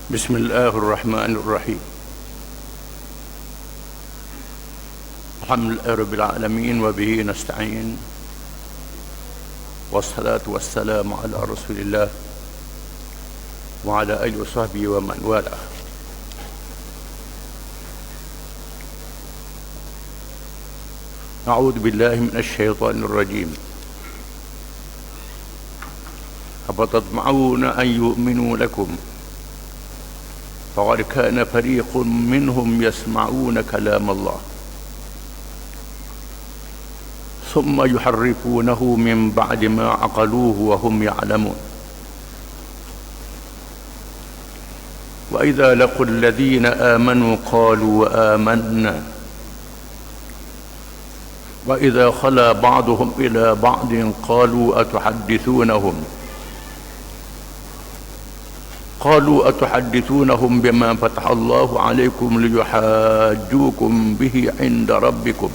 بسم الله الرحمن الرحيم. الحمد لله رب العالمين وبه نستعين، والصلاة والسلام على رسول الله وعلى آله وصحبه ومن والاه. أعوذ بالله من الشيطان الرجيم. أفتطمعون أن يؤمنوا لكم فقد كان فريق منهم يسمعون كلام الله ثم يحرفونه من بعد ما عقلوه وهم يعلمون. وإذا لقوا الذين آمنوا قالوا آمنا وإذا خلا بعضهم إلى بعض قالوا أتحدثونهم بما فتح الله عليكم ليحاجوكم به عند ربكم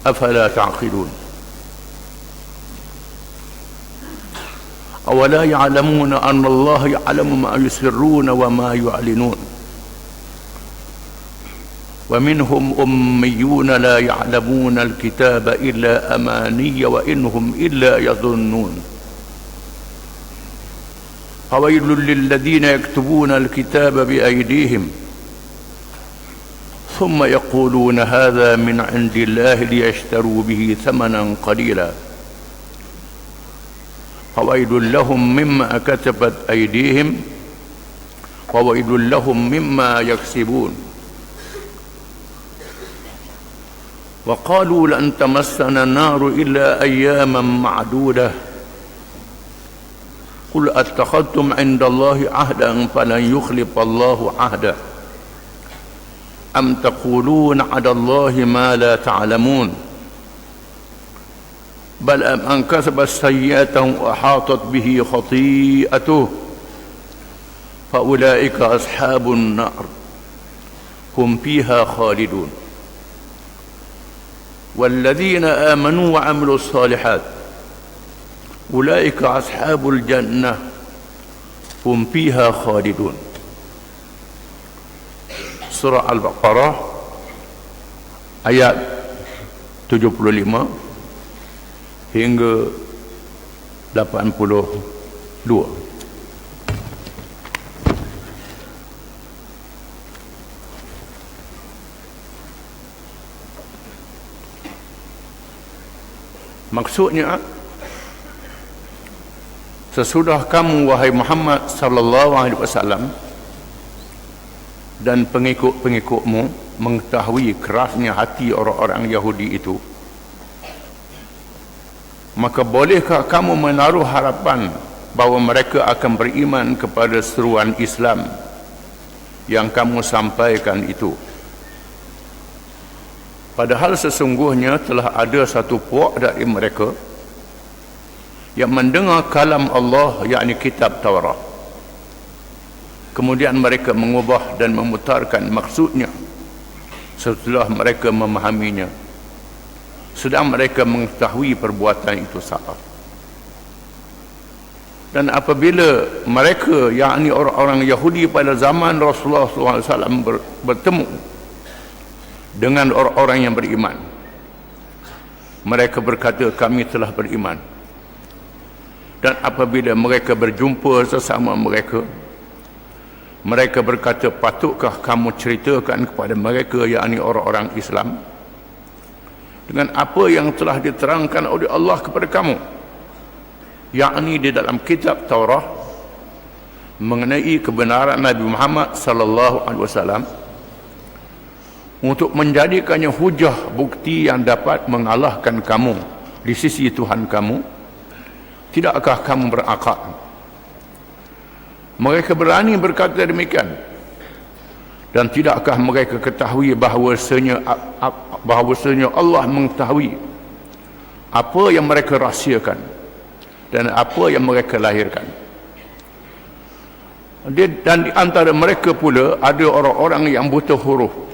أفلا تعقلون. أولا يعلمون أن الله يعلم ما يسرون وما يعلنون ومنهم أميون لا يعلمون الكتاب إلا أماني وإنهم إلا يظنون. فويل للذين يكتبون الكتاب بأيديهم ثم يقولون هذا من عند الله ليشتروا به ثمنا قليلا فويل لهم مما كتبت أيديهم وويل لهم مما يكسبون. وقالوا لن تمسنا النار إلا أياما معدودة قل أتخذتم عند الله عهدا فلن يخلف الله عهده أم تقولون على الله ما لا تعلمون بل من كسب سيئة وأحاطت به خطيئته فأولئك أصحاب النار هم فيها خالدون. والذين آمنوا وعملوا الصالحات أولئك أصحاب الجنة هم فيها خالدون. Surah Al-Baqarah ayat 75 hingga 82. Maksudnya, sesudah kamu wahai Muhammad sallallahu alaihi wasallam dan pengikut-pengikutmu mengetahui kerasnya hati orang-orang Yahudi itu, maka bolehkah kamu menaruh harapan bahawa mereka akan beriman kepada seruan Islam yang kamu sampaikan itu? Padahal sesungguhnya telah ada satu puak dari mereka yang mendengar kalam Allah, yakni kitab Taurat. Kemudian mereka mengubah dan memutarkan maksudnya setelah mereka memahaminya, sedang mereka mengetahui perbuatan itu salah. Dan apabila mereka, yakni orang-orang Yahudi pada zaman Rasulullah SAW bertemu dengan orang-orang yang beriman, mereka berkata, kami telah beriman. Dan apabila mereka berjumpa sesama mereka, mereka berkata, patutkah kamu ceritakan kepada mereka, yakni orang-orang Islam, dengan apa yang telah diterangkan oleh Allah kepada kamu, yakni di dalam kitab Taurat, mengenai kebenaran Nabi Muhammad sallallahu alaihi wasallam, untuk menjadikannya hujah bukti yang dapat mengalahkan kamu di sisi Tuhan kamu. Tidakkah kamu berakal? Mereka berani berkata demikian. Dan tidakkah mereka ketahui bahawasanya Allah mengetahui apa yang mereka rahsiakan dan apa yang mereka lahirkan. Dan di antara mereka pula ada orang-orang yang buta huruf.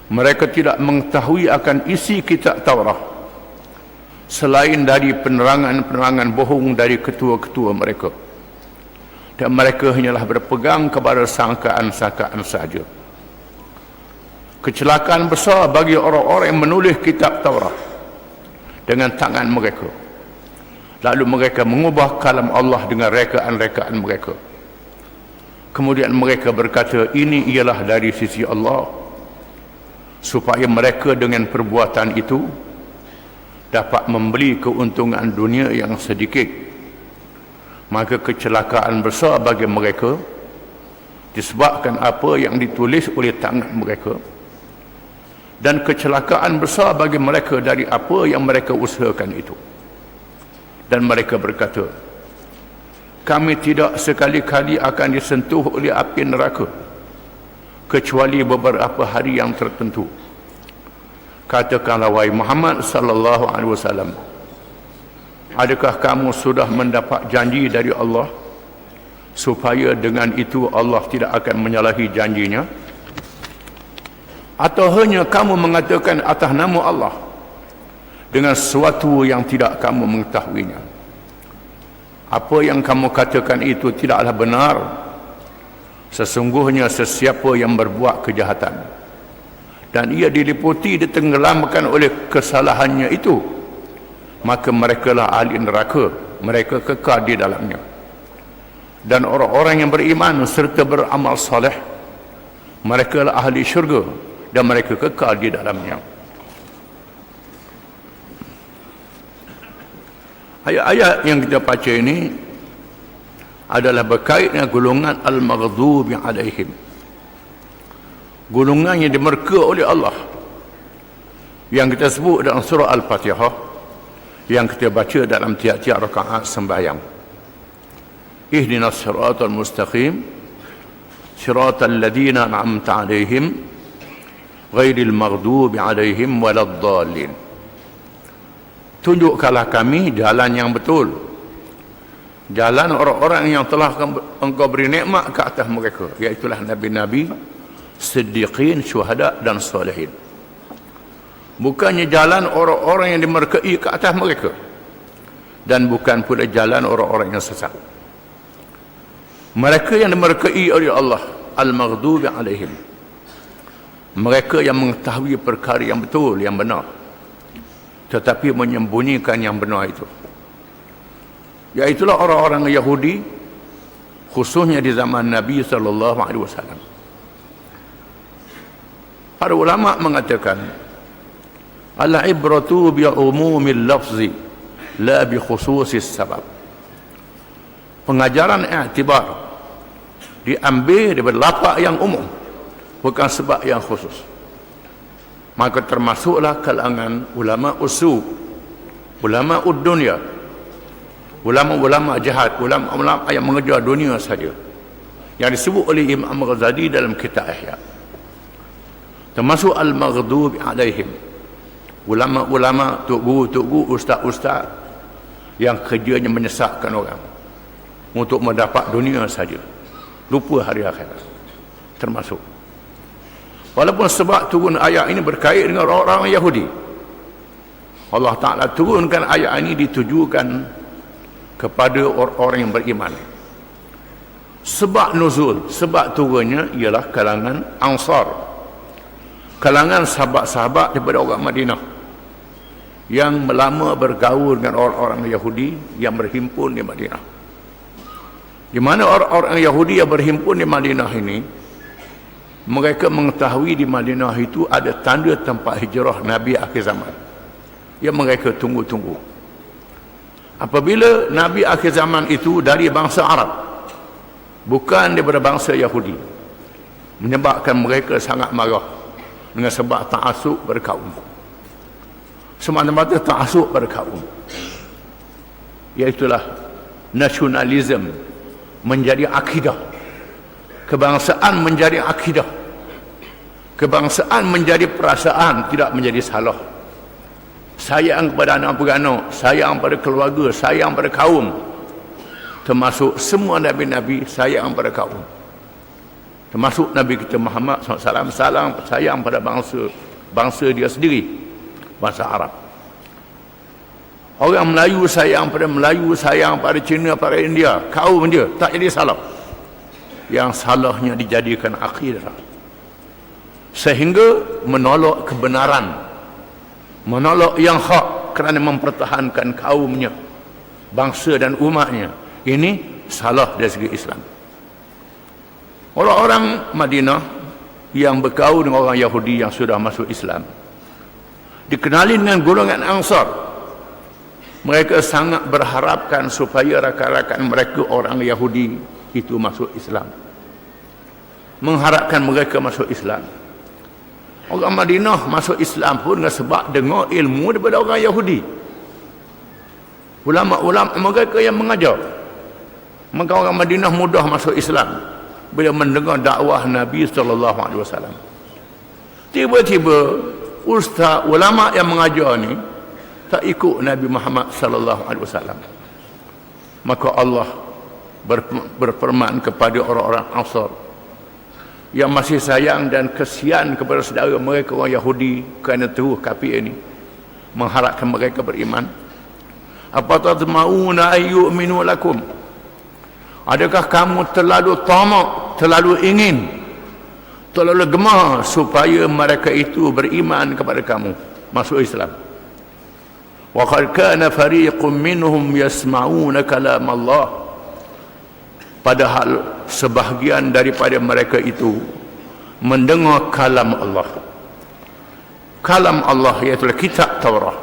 Mereka tidak mengetahui akan isi kitab Taurat selain dari penerangan-penerangan bohong dari ketua-ketua mereka. dan mereka hanyalah berpegang kepada sangkaan-sangkaan saja. Kecelakaan besar bagi orang-orang yang menulis kitab Taurat dengan tangan mereka, lalu mereka mengubah kalam Allah dengan rekaan-rekaan mereka. Kemudian mereka berkata, ini ialah dari sisi Allah, supaya mereka dengan perbuatan itu dapat membeli keuntungan dunia yang sedikit. Maka kecelakaan besar bagi mereka disebabkan apa yang ditulis oleh tangan mereka, dan kecelakaan besar bagi mereka dari apa yang mereka usahakan itu. Dan mereka berkata, kami tidak sekali-kali akan disentuh oleh api neraka kecuali beberapa hari yang tertentu. Katakanlah, wahai Muhammad sallallahu alaihi wasallam, adakah kamu sudah mendapat janji dari Allah supaya dengan itu Allah tidak akan menyalahi janjinya? Atau hanya kamu mengatakan atas nama Allah dengan sesuatu yang tidak kamu mengetahuinya? Apa yang kamu katakan itu tidaklah benar. Sesungguhnya sesiapa yang berbuat kejahatan dan ia diliputi, ditenggelamkan oleh kesalahannya itu, maka merekalah ahli neraka, mereka kekal di dalamnya. Dan orang-orang yang beriman serta beramal saleh, merekalah ahli syurga dan mereka kekal di dalamnya. Ayat-ayat yang kita baca ini adalah berkait dengan golongan al-maghdubi alaihim, golongan yang dimurka oleh Allah, yang kita sebut dalam surah Al-Fatihah, yang kita baca dalam tiap-tiap rakaat sembahyang. Ihdinas siratal mustaqim, siratal ladzina an'amta alaihim, ghairil maghdubi alaihim waladdallin. Tunjukkanlah kami jalan yang betul, jalan orang-orang yang telah engkau beri nikmat ke atas mereka, iaitulah nabi-nabi, siddiqin, syuhada dan salihin. Bukannya jalan orang-orang yang dimurkai ke atas mereka, dan bukan pula jalan orang-orang yang sesat. Mereka yang dimurkai oleh Allah, al-maghdubi alaihim, mereka yang mengetahui perkara yang betul, yang benar, tetapi menyembunyikan yang benar itu, iaitulah orang-orang Yahudi, khususnya di zaman Nabi SAW. Para ulama mengatakan, al-ibratu bi umumil lafzi la bi khususis sabab. Pengajaran i'tibar diambil daripada lafaz yang umum, bukan sebab yang khusus. Maka termasuklah kalangan ulama usul, ulama dunia, ulama-ulama jahat, ulama-ulama yang mengejar dunia saja, yang disebut oleh Imam Ghazali dalam kitab Ihya. Termasuk al-maghdubi alaihim, ulama-ulama, tok guru, ustaz-ustaz yang kerjanya menyesatkan orang untuk mendapat dunia saja, lupa hari akhirat. Termasuk, walaupun sebab turun ayat ini berkait dengan orang-orang Yahudi, Allah Ta'ala turunkan ayat ini ditujukan kepada orang-orang yang beriman. Sebab nuzul, sebab turunnya ialah kalangan Ansar, kalangan sahabat-sahabat daripada orang Madinah yang lama bergaul dengan orang-orang Yahudi yang berhimpun di Madinah. Di mana orang-orang Yahudi yang berhimpun di Madinah ini, mereka mengetahui di Madinah itu ada tanda tempat hijrah Nabi akhir zaman yang mereka tunggu-tunggu. Apabila Nabi akhir zaman itu dari bangsa Arab, bukan daripada bangsa Yahudi, menyebabkan mereka sangat marah dengan sebab ta'asub berkaum. Semata-mata ta'asub berkaum, iaitulah nasionalisme menjadi akidah, kebangsaan menjadi akidah, kebangsaan menjadi perasaan, tidak menjadi salah. Sayang kepada anak beranak, sayang pada keluarga, sayang pada kaum, termasuk semua nabi-nabi sayang pada kaum, termasuk Nabi kita Muhammad SAW sayang pada bangsa dia sendiri, bangsa Arab. Orang Melayu sayang pada Melayu, sayang pada Cina, pada India, kaum dia, tak jadi salah. Yang salahnya dijadikan akidah, sehingga menolak kebenaran, menolak yang hak kerana mempertahankan kaumnya, bangsa dan umatnya. Ini salah dari segi Islam. Orang-orang Madinah yang bergaul dengan orang Yahudi yang sudah masuk Islam dikenali dengan golongan Ansar. Mereka sangat berharapkan supaya rakan-rakan mereka orang Yahudi itu masuk Islam, mengharapkan mereka masuk Islam. Orang Madinah masuk Islam pun sebab dengar ilmu daripada orang Yahudi, ulama-ulama mereka yang mengajar. Maka orang Madinah mudah masuk Islam bila mendengar dakwah Nabi SAW. Tiba-tiba ustaz ulama yang mengajar ni tak ikut Nabi Muhammad SAW. Maka Allah berfirman kepada orang-orang Ansar yang masih sayang dan kesian kepada saudara mereka orang Yahudi kerana terus kafir ini, mengharapkan mereka beriman. Apa tatma'una ayyu'minu lakum? Adakah kamu terlalu tamak, terlalu ingin, terlalu gemar supaya mereka itu beriman kepada kamu, masuk Islam? Wa qad kana fariqun minhum yasma'una kalam Allah. Padahal sebahagian daripada mereka itu mendengar kalam Allah. Kalam Allah iaitu kitab Taurat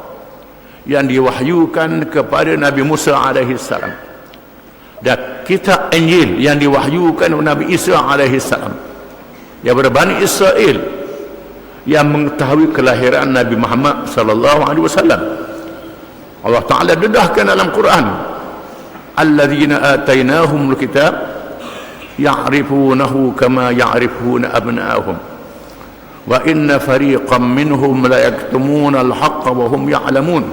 yang diwahyukan kepada Nabi Musa alaihi salam, dan kitab Injil yang diwahyukan kepada Nabi Isa alaihi salam, yang berbani Israel yang mengetahui kelahiran Nabi Muhammad sallallahu alaihi wasallam. Allah Taala dedahkan dalam Quran, alladzina atainahumul kitab ya'rifunahu kama ya'rifuna abna'ahum wa inna fariqan minhum la yaktumuna al-haqqa wa hum ya'lamun.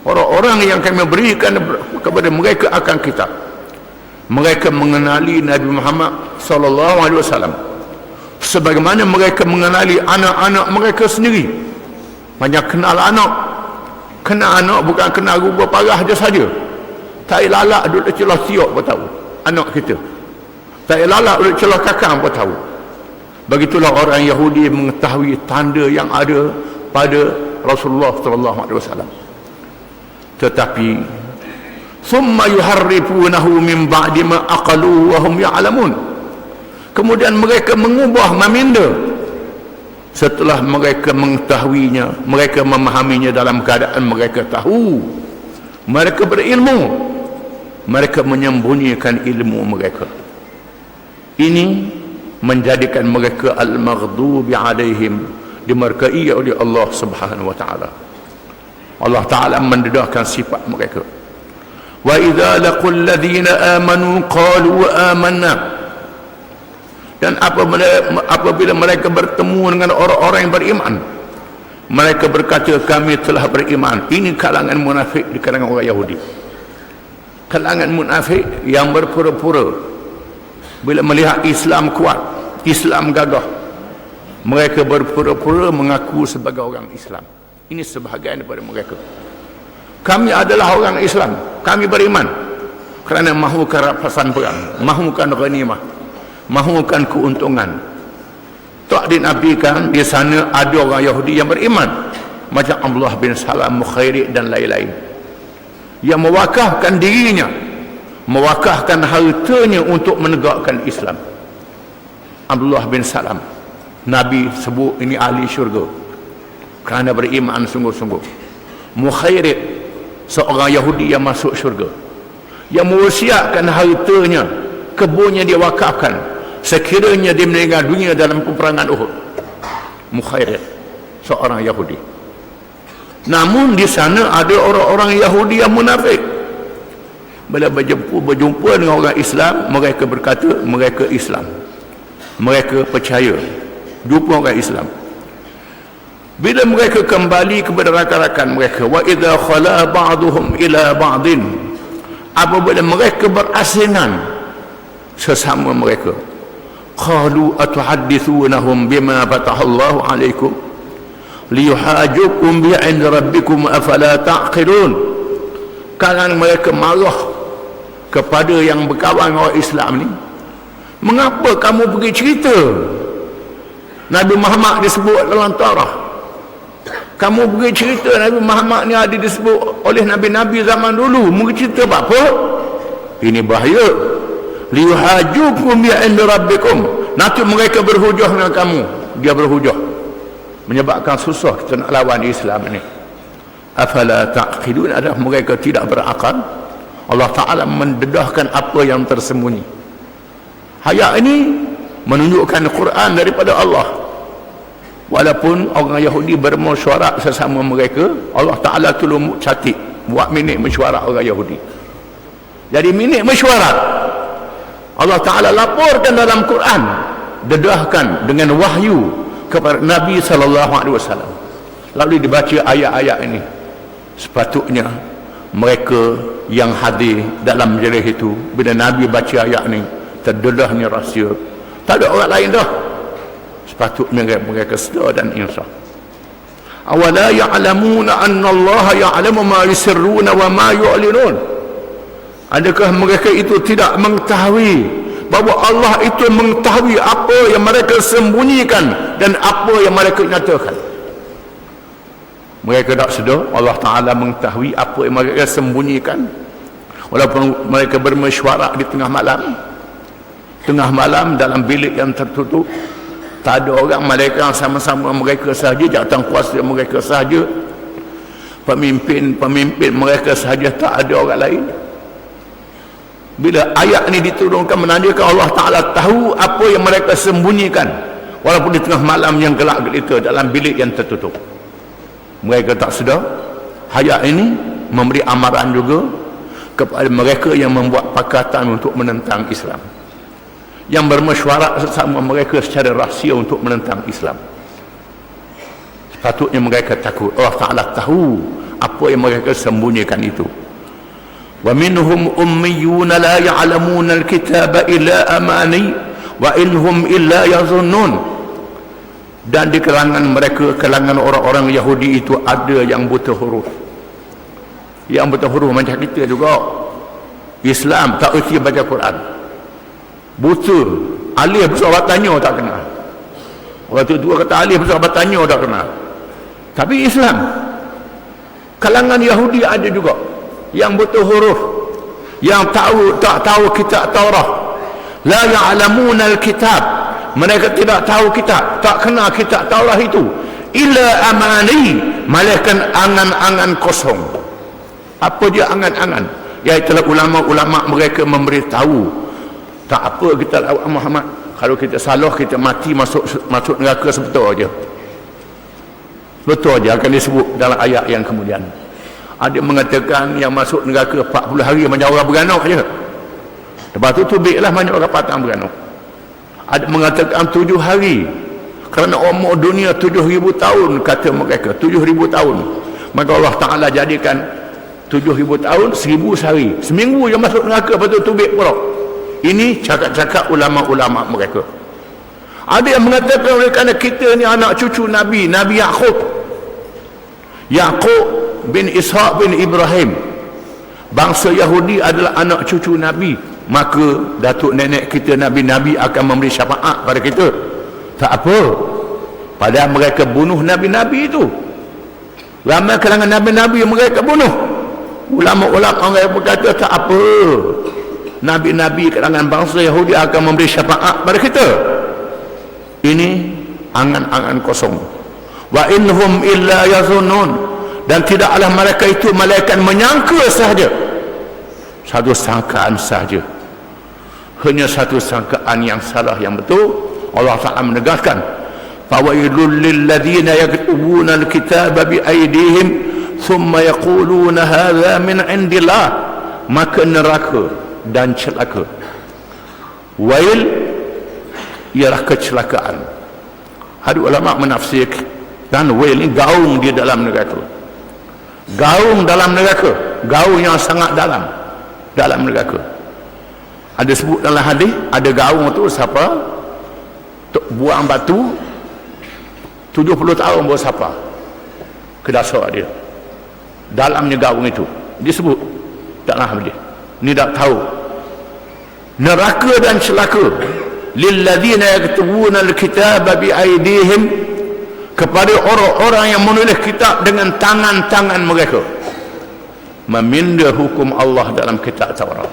Orang-orang yang kami berikan kepada mereka akan kitab, mereka mengenali Nabi Muhammad sallallahu alaihi wasallam sebagaimana mereka mengenali anak-anak mereka sendiri. Banyak kenal anak. Kenal anak bukan kenal rupa parah dia saja. Tak lalak duduk celah siok pun tahu anak kita. Tak lalak duduk celah kakang pun tahu. Begitulah orang Yahudi mengetahui tanda yang ada pada Rasulullah sallallahu alaihi wasallam. Tetapi summa yuharrifunahu min ba'di ma aqalu wa hum ya'lamun. Kemudian mereka mengubah meminda setelah mereka mengetahuinya, mereka memahaminya dalam keadaan mereka tahu, mereka berilmu, mereka menyembunyikan ilmu mereka. Ini menjadikan mereka al-maghdubi alaihim, dimurkai oleh Allah Subhanahu wa taala. Allah Taala mendedahkan sifat mereka. Wa idza laqul ladzina amanu qalu amanna. Dan apabila mereka bertemu dengan orang-orang yang beriman, mereka berkata kami telah beriman. Ini kalangan munafik di kalangan orang Yahudi. Kalangan munafik yang berpura-pura bila melihat Islam kuat, Islam gagah, mereka berpura-pura mengaku sebagai orang Islam. Ini sebahagian daripada mereka. Kami adalah orang Islam, kami beriman kerana mahukan rampasan perang, mahukan ghanimah, mahukan keuntungan. Tak dinafikan di sana ada orang Yahudi yang beriman macam Abdullah bin Salam, Mukhairik dan lain-lain, yang mewakafkan dirinya, mewakafkan hartanya untuk menegakkan Islam. Abdullah bin Salam, Nabi sebut ini ahli syurga kerana beriman sungguh-sungguh. Mukhairik, seorang Yahudi yang masuk syurga, yang mewasiatkan hartanya, kebunnya dia wakafkan sekiranya dia meninggal dunia dalam peperangan Uhud. Mukhairik, seorang Yahudi. Namun di sana ada orang-orang Yahudi yang munafik. Bila berjumpa dengan orang Islam, mereka berkata mereka Islam, mereka percaya, jumpa orang Islam. Bila mereka kembali kepada rakan-rakan mereka, wa idza khala ba'duhum ila ba'din, apabila mereka berasingan sesama mereka, qalu atuhaddithunahum bima fatahallahu alaikum liyuhajukum bi 'inda rabbikum afala ta'qilun. kalangan mereka marah kepada yang berkawan orang Islam ni, mengapa kamu pergi cerita Nabi Muhammad disebut dalam Taurah, kamu pergi cerita Nabi Muhammad ni ada disebut oleh Nabi-Nabi zaman dulu, mungkin cerita apa? Ini bahaya. Liyuhajukum bi'inda rabbikum, nanti mereka berhujah dengan kamu. Dia berhujah, menyebabkan susah kita nak lawan Islam ni. Afala ta'qilun, adakah mereka tidak berakal? Allah Ta'ala mendedahkan apa yang tersembunyi. Ayat ini menunjukkan Quran daripada Allah. Walaupun orang Yahudi bermesyuarat sesama mereka, Allah Ta'ala tolong catik buat minit mesyuarat orang Yahudi. Jadi minit mesyuarat Allah Ta'ala laporkan dalam Quran, dedahkan dengan wahyu kepada Nabi SAW. Lalu dibaca ayat-ayat ini. Sepatutnya mereka yang hadir dalam majlis itu, bila Nabi baca ayat ini, terdedahnya rahsia, tak ada orang lain dah. Sepatutnya mereka sedar dan insaf. Awala ya'lamuna anna Allah ya'lamu ma yusirruna wa ma yu'linun. Adakah mereka itu tidak mengetahui bahawa Allah itu mengetahui apa yang mereka sembunyikan dan apa yang mereka nyatakan? Mereka tak sedar Allah Ta'ala mengetahui apa yang mereka sembunyikan, walaupun mereka bermesyuarat di tengah malam dalam bilik yang tertutup. Tak ada orang, mereka sama-sama mereka sahaja, jawatan kuasa mereka sahaja, pemimpin mereka sahaja, tak ada orang lain. Bila ayat ini diturunkan, menandakan Allah Ta'ala tahu apa yang mereka sembunyikan, walaupun di tengah malam yang gelap gelita dalam bilik yang tertutup. Mereka tak sedar. Ayat ini memberi amaran juga kepada mereka yang membuat pakatan untuk menentang Islam, yang bermesyuarat sesama mereka secara rahsia untuk menentang Islam. Sepatutnya mereka takut. Allah Ta'ala tahu apa yang mereka sembunyikan itu. Wa minhum ummiyuna la ya'lamuna al-kitaba illa amani wa inhum illa yazunnun. Dan di kalangan mereka, kalangan orang-orang Yahudi itu ada yang buta huruf. Yang buta huruf macam kita juga. Islam tak erti baca Quran, buta, alif besar batanya tak kenal. Waktu tua kata alif besar batanya tak kenal. Tapi Islam, kalangan Yahudi ada juga yang buta huruf, yang tak tahu kitab Taurat. La ya'lamuna al-kitab, mereka tidak tahu kitab, tak kenal kitab Taurat itu. Illa amani, malaikat angan-angan kosong. Apa dia angan-angan? Iaitulah ulama-ulama mereka memberitahu, tak apa kita lawan Muhammad, kalau kita salah kita mati masuk neraka sebetul aja. Betul aja akan disebut dalam ayat yang kemudian. Ada mengatakan yang masuk neraka 40 hari macam orang beranak aja. Lepas tu tubiklah banyak orang patang beranak. Ada mengatakan 7 hari, kerana umur dunia 7,000 tahun, kata mereka 7,000 tahun. Maka Allah Ta'ala jadikan 7,000 tahun 1,000 sehari, seminggu yang masuk neraka, lepas tu tubik pula. Ini cakap-cakap ulama-ulama mereka. Ada yang mengatakan oleh kerana kita ni anak cucu Nabi Yaqub bin Ishaq bin Ibrahim, bangsa Yahudi adalah anak cucu Nabi, maka datuk nenek kita Nabi-Nabi akan memberi syafaat pada kita. Tak apa, padahal mereka bunuh Nabi-Nabi itu. Ramai kalangan Nabi-Nabi mereka bunuh. Ulama-ulama mereka berkata tak apa, Nabi-Nabi kalangan bangsa Yahudi akan memberi syafaat pada kita. Ini angan-angan kosong. Wa inhum illa yazunnun, dan tidaklah mereka itu malaikat menyangka sahaja, satu sangkaan sahaja, hanya satu sangkaan yang salah, yang betul. Allah Ta'ala menegaskan, fawailul lilladzina yaktubuna alkitaba biaydihim thumma yaquluna hadza min indillah, maka neraka dan celaka. Wail ialah kecelakaan. Ada ulama menafsirkan, dan wail ni gaung di dalam neraka. Gaung dalam neraka, gaung yang sangat dalam neraka. Ada sebut dalam hadis, ada gaung tu siapa buang batu 70 tahun baru siapa ke dasar dia, dalamnya gaung itu disebut tak faham dia. Ni tak tahu. Neraka dan celaka lilladzina yaktubuna alkitaba biaydihim, kepada orang-orang yang menulis kitab dengan tangan-tangan mereka, meminda hukum Allah dalam kitab Taurat,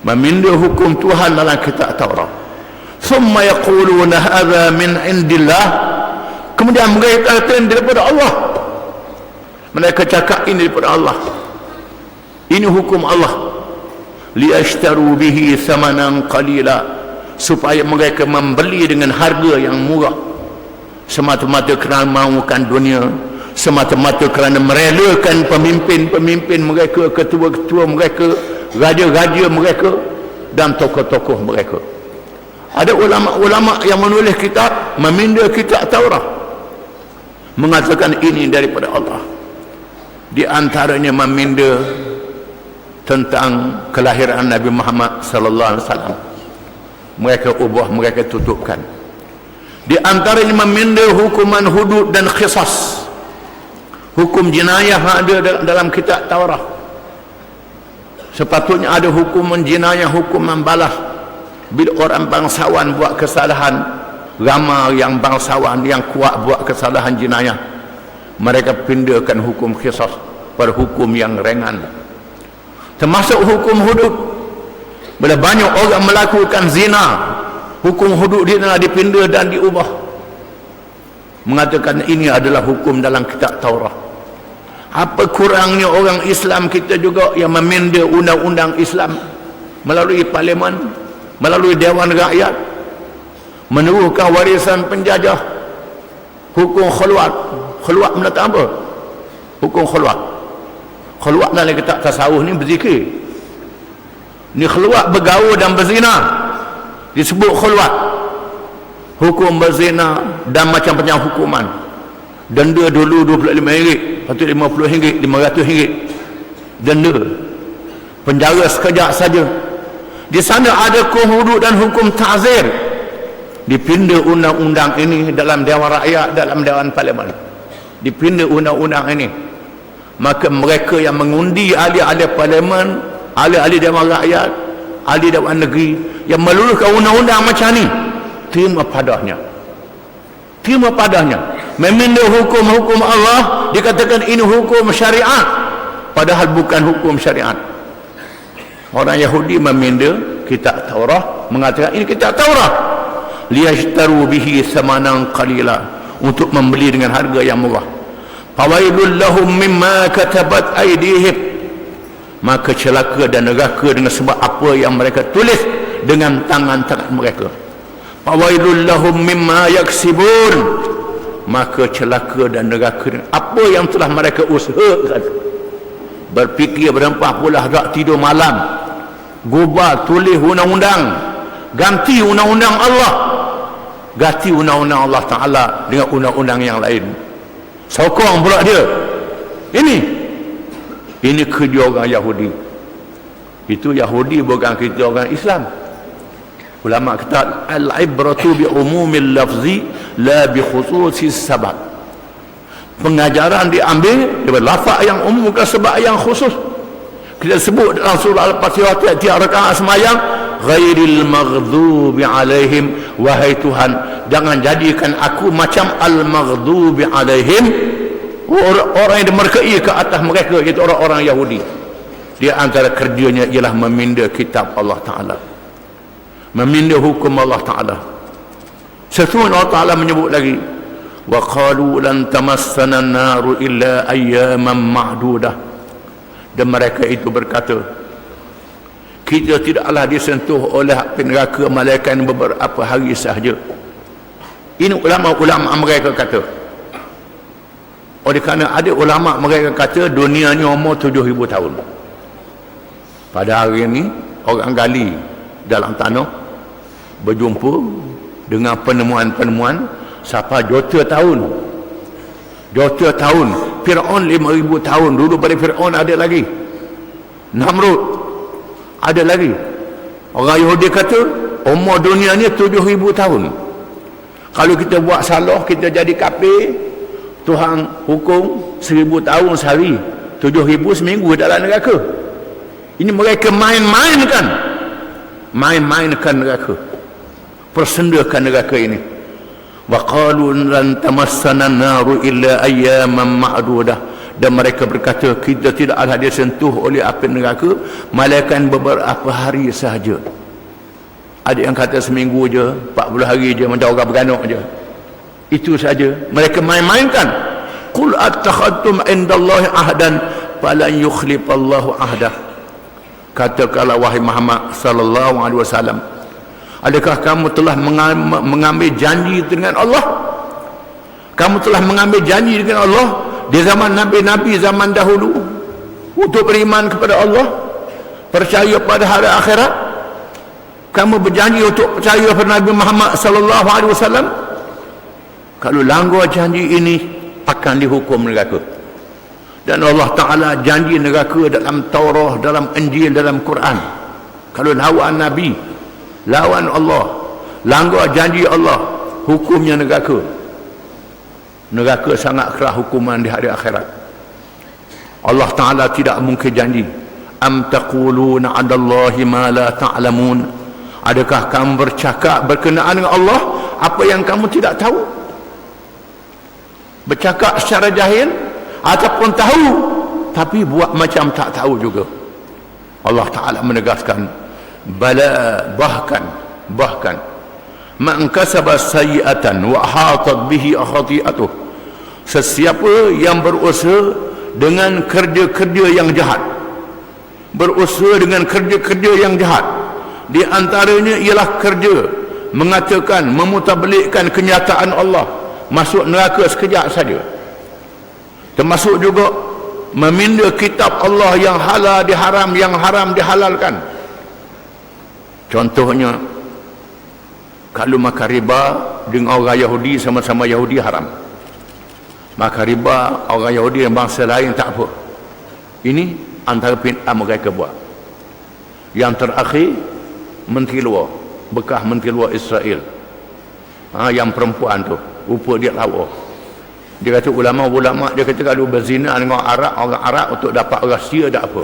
meminda hukum Tuhan dalam kitab Taurat. Thumma yaquluna hadha min indillah, kemudian mereka kata ini daripada Allah. Mereka cakap ini daripada Allah, ini hukum Allah. Liyashtaru bihi thamanan qalila, supaya mereka membeli dengan harga yang murah, semata-mata kerana mahukan dunia, semata-mata kerana merelakan pemimpin-pemimpin mereka, ketua-ketua mereka, raja-raja mereka dan tokoh-tokoh mereka. Ada ulama-ulama yang menulis kitab, meminda kitab Taurat, mengatakan ini daripada Allah. Di antaranya meminda tentang kelahiran Nabi Muhammad sallallahu alaihi wasallam. Mereka ubah, mereka tutupkan. Di antaranya meminda hukuman hudud dan qisas, hukum jenayah ada dalam kitab Taurat. Sepatutnya ada hukuman jenayah, hukuman balas bila orang bangsawan buat kesalahan. Ramai yang bangsawan yang kuat buat kesalahan jenayah, mereka pindakan hukum qisas pada hukum yang ringan, termasuk hukum hudud. Bila banyak orang melakukan zina, hukum hudud dia telah dipindah dan diubah, mengatakan ini adalah hukum dalam kitab Taurat. Apa kurangnya orang Islam kita juga yang meminda undang-undang Islam melalui parlimen, melalui Dewan Rakyat, meneruhkan warisan penjajah. Hukum khulwat, khulwat mendatang apa? Hukum khulwat. Khulwat dalam kitab tasawuf ni berzikir. Ni khulwat bergaul dan berzina, disebut khulwat. Hukum berzina dan macam-macam hukuman. Denda dulu RM25, lepas tu RM50, RM500. Denda. Penjara sekejap saja. Di sana ada hukum hudud dan hukum ta'zir. Dipindah undang-undang ini dalam Dewan Rakyat, dalam Dewan Parlimen. Dipindah undang-undang ini. Maka mereka yang mengundi ahli-ahli parlimen, ahli-ahli Dewan Rakyat, ahli Dewan Negeri yang meluluskan undang-undang macam ni, terima padanya. Terima padanya. Meminda hukum-hukum Allah, dikatakan ini hukum syariat, padahal bukan hukum syariat. Orang Yahudi meminda kitab Taurat, mengatakan ini kitab Taurat. Liyashtaru bihi thamanan qalila, untuk membeli dengan harga yang murah. Fawailul lahum mimma katabat aydihim, maka celaka dan neraka dengan sebab apa yang mereka tulis dengan tangan-tangan mereka. Fawailul lahum mimma yaksibun, maka celaka dan neraka dengan apa yang telah mereka usahakan. Berfikir berempah pula tak tidur malam, gubal tulis undang-undang, ganti undang-undang Allah, ganti undang-undang Allah Ta'ala dengan undang-undang yang lain. Sokong pula dia. Ini kerja orang Yahudi. Itu Yahudi, bukan kita orang Islam. Ulama kata al-ibratu bi umumil lafzi la bi khususis sabab. Pengajaran diambil daripada lafaz yang umum, bukan sebab yang khusus. Kita sebut dalam surah Al-Fatihah tiap rakaat sembahyang, ghairil maghdubi alaihim, wahai Tuhan, jangan jadikan aku macam al-maghdubi alaihim, orang yang dimurkai ke atas mereka, iaitu orang-orang Yahudi. Dia antara kerjanya ialah meminda kitab Allah Ta'ala, meminda hukum Allah Ta'ala. Sesungguhnya Allah Ta'ala menyebut lagi, wa qalu lan tamassana an-naru illa ayyaman ma'dudah. Dan mereka itu berkata, kita tidaklah disentuh oleh api neraka malaikat beberapa hari sahaja. Ini ulama-ulama mereka kata. Oleh kerana ada ulama mereka kata dunia ni umur 7,000 tahun. Pada hari ini orang gali dalam tanah, berjumpa dengan penemuan-penemuan sampai juta tahun. Juta tahun. Fir'aun 5,000 tahun. Dulu pada Fir'aun ada lagi. Namrud ada lagi. Orang Yahudi kata umur dunia ni 7,000 tahun. Kalau kita buat salah, kita jadi kafir, Tuhan hukum 1,000 tahun sehari, 7,000 seminggu dalam neraka. Ini mereka main-mainkan neraka, persendakan neraka ini. Wa qalu lan tamassana an-naru illa ayyaman ma'dudah, dan mereka berkata kita tidak akan disentuh oleh api neraka melainkan beberapa hari sahaja. Ada yang kata seminggu je, 40 hari je, macam orang beranak je. Itu saja. Mereka main-mainkan. Qul attakhadtum indallahi ahdan falan yukhlifallahu ahdah. Katakanlah wahai Muhammad sallallahu alaihi wasallam, adakah kamu telah mengambil janji dengan Allah? Kamu telah mengambil janji dengan Allah di zaman nabi-nabi zaman dahulu untuk beriman kepada Allah, percaya pada hari akhirat? Kamu berjanji untuk percaya kepada Nabi Muhammad sallallahu alaihi wasallam? Kalau langgar janji ini akan dihukum neraka. Dan Allah Ta'ala janji neraka dalam Taurah, dalam Injil, dalam Quran. Kalau lawan Nabi, lawan Allah, langgar janji Allah, hukumnya neraka. Neraka sangat keras hukuman di hari akhirat. Allah Ta'ala tidak mungkin janji. Am taquluna 'ala Allahi ma la ta'lamun. Adakah kamu bercakap berkenaan dengan Allah apa yang kamu tidak tahu? Bercakap secara jahil ataupun tahu tapi buat macam tak tahu juga. Allah Ta'ala menegaskan, bala, bahkan man kasaba sayyi'atan wa hatat bihi khati'atuh, sesiapa yang berusaha dengan kerja-kerja yang jahat, berusaha dengan kerja-kerja yang jahat, di antaranya ialah kerja mengatakan, memutablikkan kenyataan Allah, masuk neraka sekejap saja. Termasuk juga meminda kitab Allah yang halal diharam, yang haram dihalalkan. Contohnya, kalau makan riba dengan orang Yahudi, sama-sama Yahudi haram. Makan riba orang Yahudi dan bangsa lain tak apa. Ini antara pindah mereka buat. Yang terakhir, menteri luar, bekas menteri luar Israel, yang perempuan tu, rupa dia lawa. Dia kata ulama-ulama, dia kata kalau berzina dengan orang Arab untuk dapat rahsia, tak apa.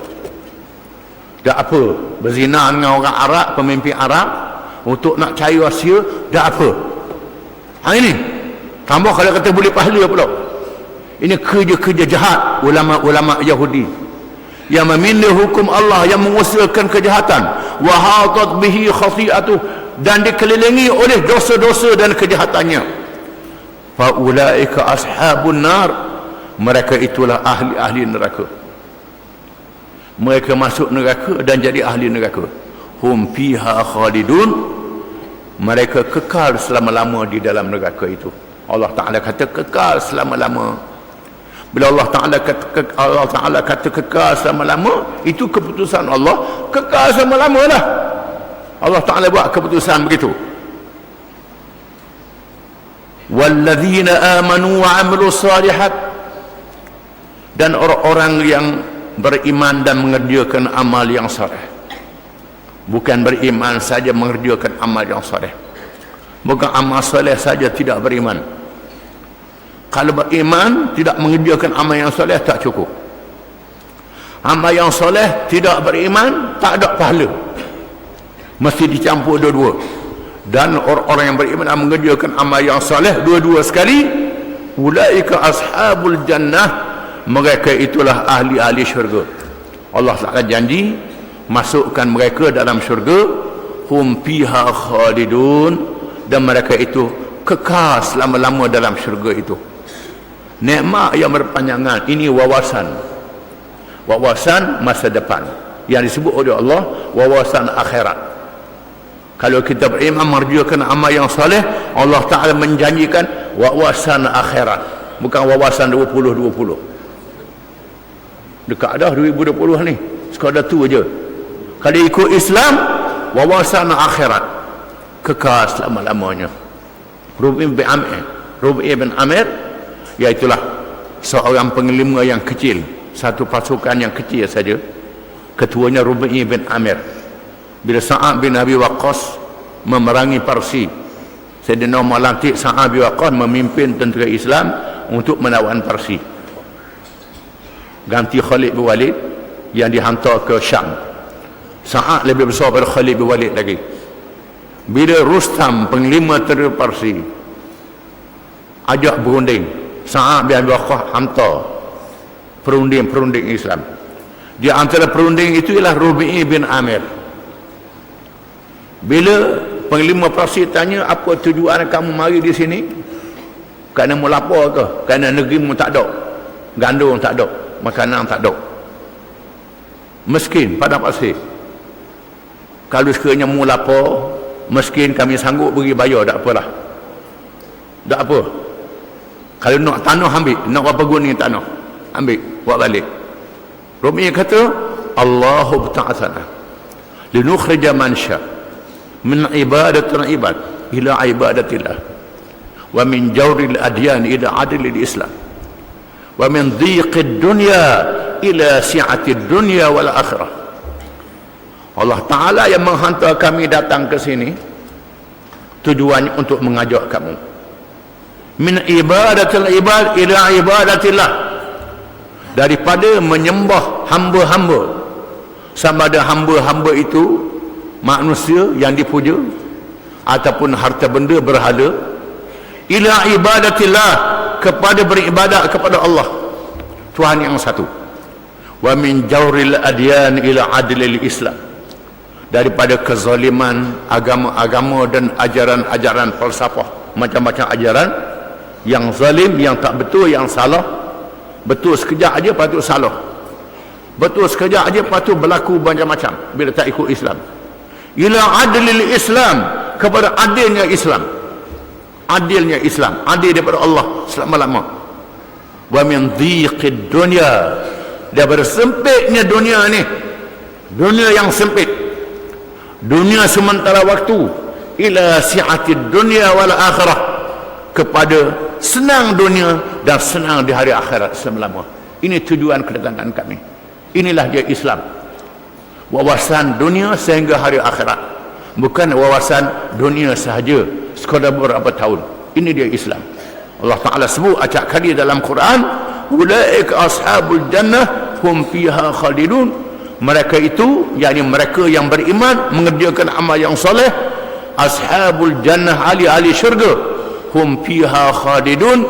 Tak apa. Berzina dengan orang Arab, pemimpin Arab, untuk nak cari rahsia, tak apa. Ini tambah kalau kata boleh pahala pula. Ini kerja-kerja jahat ulama-ulama Yahudi yang meminda hukum Allah, yang mengusahakan kejahatan. Wa hatat bihi khati'atuh, dan dikelilingi oleh dosa-dosa dan kejahatannya. Faulaika ashabun nar, mereka itulah ahli-ahli neraka. Mereka masuk neraka dan jadi ahli neraka. Hum fiha khalidun, mereka kekal selama-lama di dalam neraka itu. Allah Ta'ala kata kekal selama-lama. Bila Allah Ta'ala kata kekal selama-lama, itu keputusan Allah, kekal selama-lama lah. Allah Ta'ala buat keputusan begitu. Walladzina amanu wa 'amilus shalihat, dan orang-orang yang beriman dan mengerjakan amal yang saleh. Bukan beriman saja, mengerjakan amal yang saleh. Bukan amal saleh saja, tidak beriman. Kalau beriman tidak mengerjakan amal yang saleh, tak cukup. Amal yang saleh tidak beriman, tak ada pahala. Mesti dicampur dua-dua. Dan orang-orang yang beriman dan mengerjakan amal yang saleh dua-dua sekali, ulaika ashabul jannah, mereka itulah ahli-ahli syurga. Allah Ta'ala janji masukkan mereka dalam syurga. Hum fiha khalidun, dan mereka itu kekal selama-lama dalam syurga itu. Nikmat yang berpanjangan. Ini wawasan masa depan yang disebut oleh Allah wawasan akhirat. Kalau kita beriman mengerjakan amal yang saleh, Allah Ta'ala menjanjikan wawasan akhirat, bukan wawasan 2020. Dekat dah 2020 ni, sekadar tu aja. Kalau ikut Islam, wawasan akhirat, kekal selama-lamanya. Rubi' bin Amir, iaitulah seorang panglima yang kecil, satu pasukan yang kecil saja. Ketuanya Rubi' bin Amir. Bila Sa'ad bin Abi Waqqas memerangi Parsi, Sayyidina Umar lantik Sa'ad bin Waqqas memimpin tentera Islam untuk melawan Parsi. Ganti Khalid bin Walid yang dihantar ke Syam Sa'ad lebih besar pada Khalid bin Walid lagi. Bila Rustam, penglima tentera Parsi, ajak berunding, Sa'ad bin Abi Waqqas hantar perunding Islam. Di antara perunding itu ialah Rubi'i bin Amir. Bila penglima Parsi tanya, apa tujuan kamu mari di sini? Kerana mau lapar ke? Kerana negeri mu tak ada, gandum tak ada, makanan tak ada, miskin pada pasir. Kalau sekiranya mu lapar, miskin, kami sanggup beri bayar, tak apalah, tak apa. Kalau nak tanah ambil, nak berapa guni tanah ambil, buat balik. Rumi kata, Allahu ta'ala linukhrija man sya min ibadatil ibad ila ibadatillah, wa min jawril adyan ila adlil Islam, wa min dhiqid dunya ila si'atid dunya wal akhirah. Allah Ta'ala yang menghantar kami datang ke sini tujuannya untuk mengajak kamu min ibadatil ibad ila ibadatillah, daripada menyembah hamba-hamba, sama ada hamba-hamba itu manusia yang dipuja ataupun harta benda berhala, ila ibadatillah, kepada beribadat kepada Allah Tuhan yang satu, wa min jawril adyan ila adlil Islam, daripada kezaliman agama-agama dan ajaran-ajaran falsafah, macam-macam ajaran yang zalim, yang tak betul, yang salah. Betul sekejap aja patut salah, betul sekejap aja patut berlaku macam-macam bila tak ikut Islam. Ila adlil Islam, kepada adilnya Islam, adilnya Islam, adil daripada Allah selama-lama. Wa min dhiqid dunya, daripada sempitnya dunia ni, dunia yang sempit, dunia sementara waktu, ila si'atid dunya wal akhirah, kepada senang dunia dan senang di hari akhirat selama-lama. Ini tujuan kedatangan kami. Inilah dia Islam, wawasan dunia sehingga hari akhirat, bukan wawasan dunia sahaja sekadar beberapa tahun. Ini dia Islam. Allah Ta'ala sebut acak kali dalam Quran, ulaika ashabul jannah hum fiha khalidun, mereka itu, yakni mereka yang beriman, mengerjakan amal yang soleh, ashabul jannah, ahli syurga, hum fiha khalidun,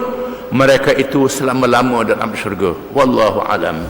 mereka itu selama-lama dalam syurga. Wallahu alam.